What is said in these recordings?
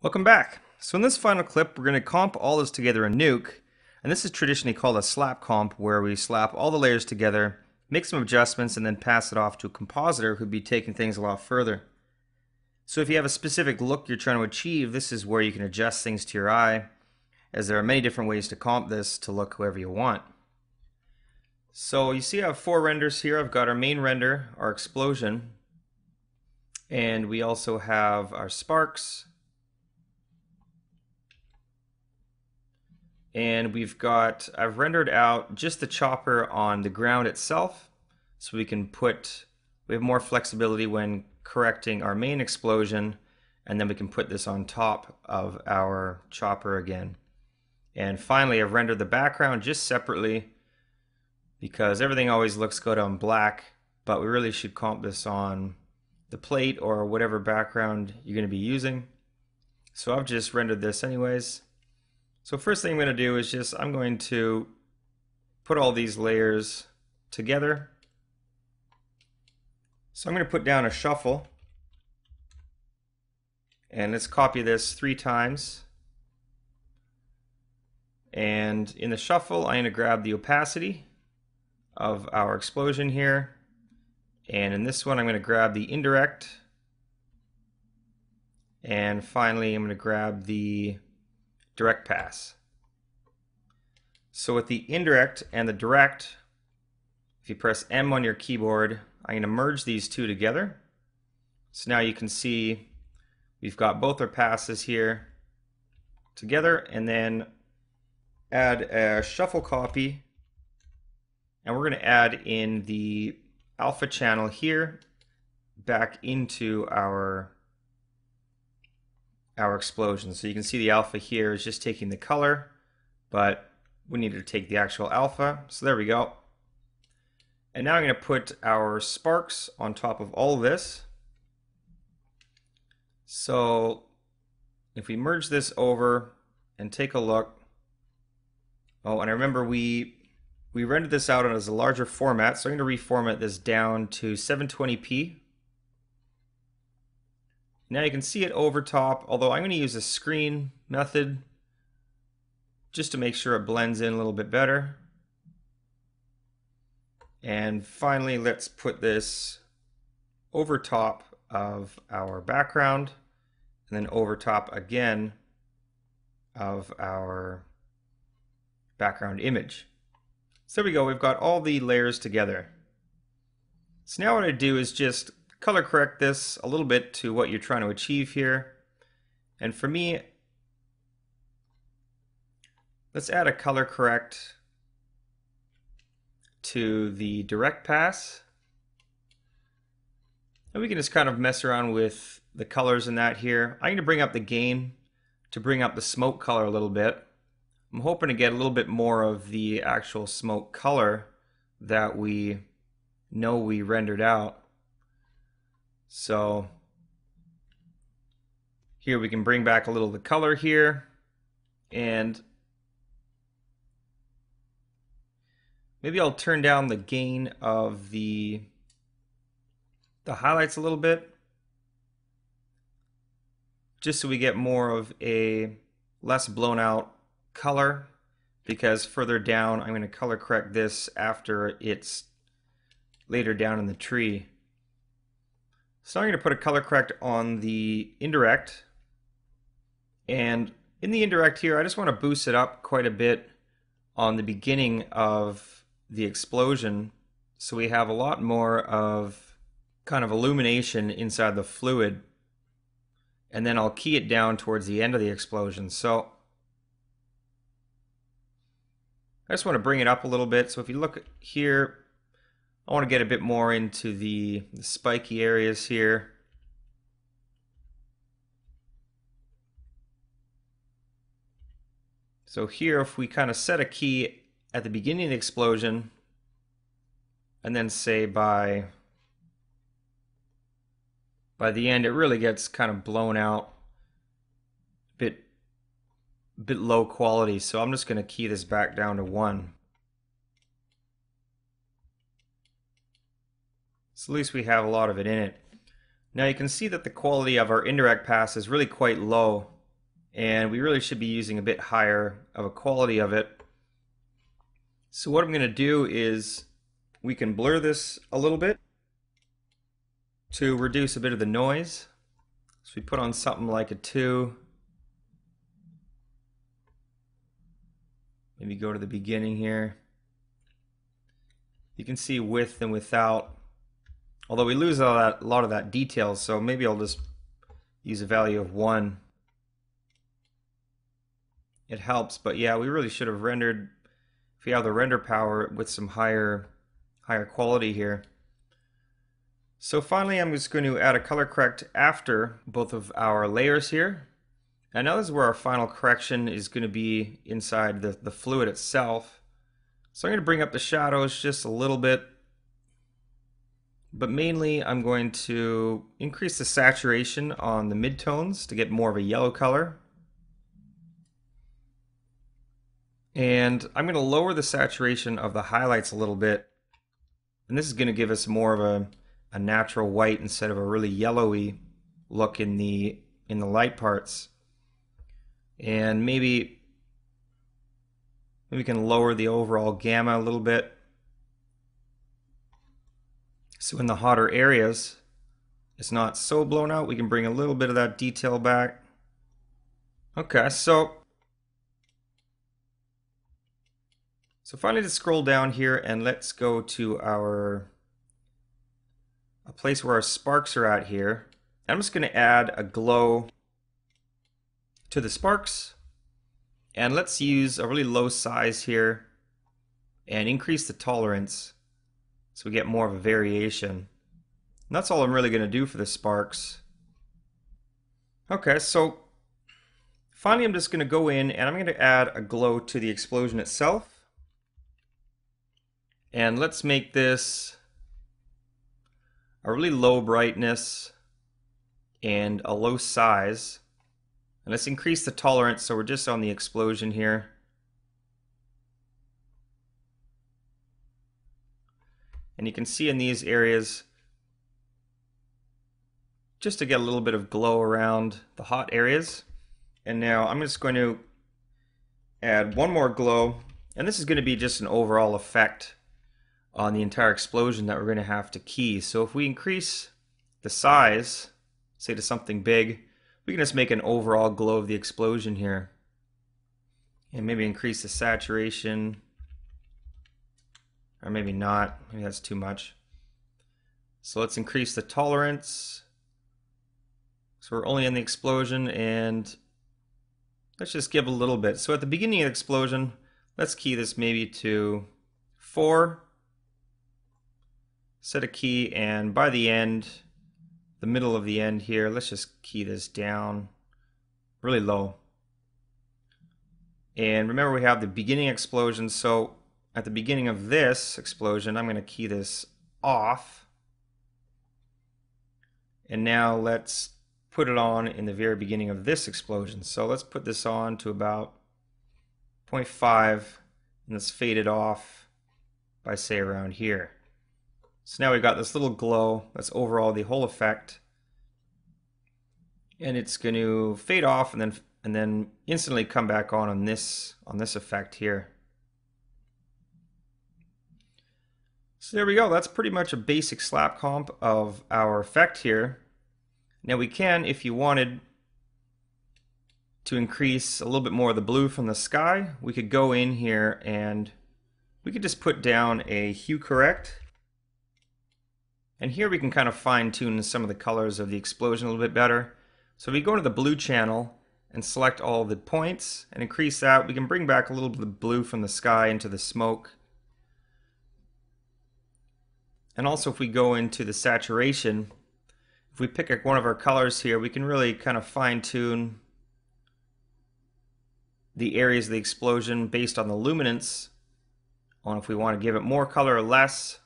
Welcome back. So in this final clip, we're going to comp all this together in Nuke, and this is traditionally called a slap comp, where we slap all the layers together, make some adjustments, and then pass it off to a compositor who'd be taking things a lot further. So if you have a specific look you're trying to achieve, this is where you can adjust things to your eye, as there are many different ways to comp this to look however you want. So you see I have 4 renders here. I've got our main render, our explosion, and we also have our sparks, and I've rendered out just the chopper on the ground itself, so we have more flexibility when correcting our main explosion, and then we can put this on top of our chopper again. And finally, I've rendered the background just separately, because everything always looks good on black, but we really should comp this on the plate or whatever background you're going to be using. So I've just rendered this anyways. So first thing I'm going to do is I'm going to put all these layers together. So I'm going to put down a shuffle, and let's copy this 3 times. And in the shuffle, I'm going to grab the opacity of our explosion here, and in this one I'm going to grab the indirect, and finally I'm going to grab the direct pass. So with the indirect and the direct, if you press M on your keyboard, I'm going to merge these two together. So now you can see we've got both our passes here together, and then add a shuffle copy, and we're going to add in the alpha channel here back into our explosion. So you can see the alpha here is just taking the color, but we need to take the actual alpha. So there we go. And now I'm going to put our sparks on top of all this. So if we merge this over and take a look, and I remember we rendered this out as a larger format, so I'm going to reformat this down to 720p. Now you can see it over top, although I'm going to use a screen method just to make sure it blends in a little bit better. And finally, let's put this over top of our background, and then over top again of our background image. So there we go, we've got all the layers together. So now what I do is just color correct this a little bit to what you're trying to achieve here. And for me, let's add a color correct to the direct pass. And we can just kind of mess around with the colors in that here. I'm going to bring up the gain to bring up the smoke color a little bit. I'm hoping to get a little bit more of the actual smoke color that we know we rendered out. So here we can bring back a little of the color here, and maybe I'll turn down the gain of the highlights a little bit, just so we get more of a less blown out color, because further down I'm going to color correct this after it's later down in the tree. So I'm going to put a color correct on the indirect, and in the indirect here I just want to boost it up quite a bit on the beginning of the explosion, so we have a lot more of kind of illumination inside the fluid, and then I'll key it down towards the end of the explosion. So I just want to bring it up a little bit. So if you look here, I want to get a bit more into the spiky areas here. So here, if we kind of set a key at the beginning of the explosion, and then say by the end, it really gets kind of blown out, bit low quality. So I'm just going to key this back down to 1. So at least we have a lot of it in it. Now you can see that the quality of our indirect pass is really quite low. and we really should be using a bit higher of a quality of it. So what I'm going to do is we can blur this a little bit to reduce a bit of the noise. So we put on something like a 2. Maybe go to the beginning here. You can see with and without, although we lose a lot of that detail, so maybe I'll just use a value of 1. It helps, but yeah, we really should have rendered, if we have the render power, with some higher quality here. So finally, I'm just going to add a color correct after both of our layers here. And now this is where our final correction is going to be inside the fluid itself. So I'm going to bring up the shadows just a little bit, but mainly I'm going to increase the saturation on the midtones to get more of a yellow color. And I'm going to lower the saturation of the highlights a little bit. And this is going to give us more of a natural white instead of a really yellowy look in the light parts. And maybe we can lower the overall gamma a little bit. So in the hotter areas, it's not so blown out. We can bring a little bit of that detail back. Okay, so finally, to scroll down here and let's go to a place where our sparks are at here. I'm just going to add a glow to the sparks, and let's use a really low size here and increase the tolerance so we get more of a variation. And that's all I'm really going to do for the sparks. Okay, so finally I'm just going to go in and I'm going to add a glow to the explosion itself. And let's make this a really low brightness and a low size. And let's increase the tolerance so we're just on the explosion here. And you can see in these areas, just to get a little bit of glow around the hot areas. And now I'm just going to add one more glow. And this is going to be just an overall effect on the entire explosion that we're going to have to key. So if we increase the size, say to something big, we can just make an overall glow of the explosion here. And maybe increase the saturation, or maybe not, maybe that's too much. So let's increase the tolerance. So we're only in the explosion, and let's just give a little bit. So at the beginning of the explosion, let's key this maybe to 4. Set a key, and by the end, the middle of the end here, let's just key this down really low. And remember, we have the beginning explosion, so at the beginning of this explosion, I'm going to key this off. And now let's put it on in the very beginning of this explosion. So let's put this on to about 0.5, and let's fade it off by, say, around here. So now we've got this little glow that's overall the whole effect, and it's going to fade off and then instantly come back on this effect here. So there we go. That's pretty much a basic slap comp of our effect here. Now we can, if you wanted to increase a little bit more of the blue from the sky, we could go in here and we could just put down a hue correct. And here we can kind of fine tune some of the colors of the explosion a little bit better. So if we go to the blue channel and select all the points and increase that, we can bring back a little bit of blue from the sky into the smoke. And also if we go into the saturation, if we pick one of our colors here, we can really kind of fine tune the areas of the explosion based on the luminance, on if we want to give it more color or less.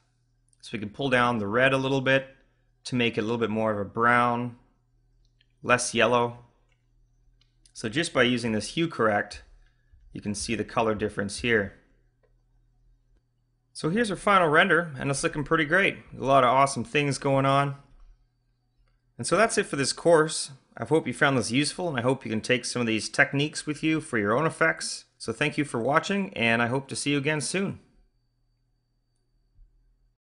So we can pull down the red a little bit to make it a little bit more of a brown, less yellow. So just by using this hue correct, you can see the color difference here. So here's our final render, and it's looking pretty great. A lot of awesome things going on. And so that's it for this course. I hope you found this useful, and I hope you can take some of these techniques with you for your own effects. So thank you for watching, and I hope to see you again soon.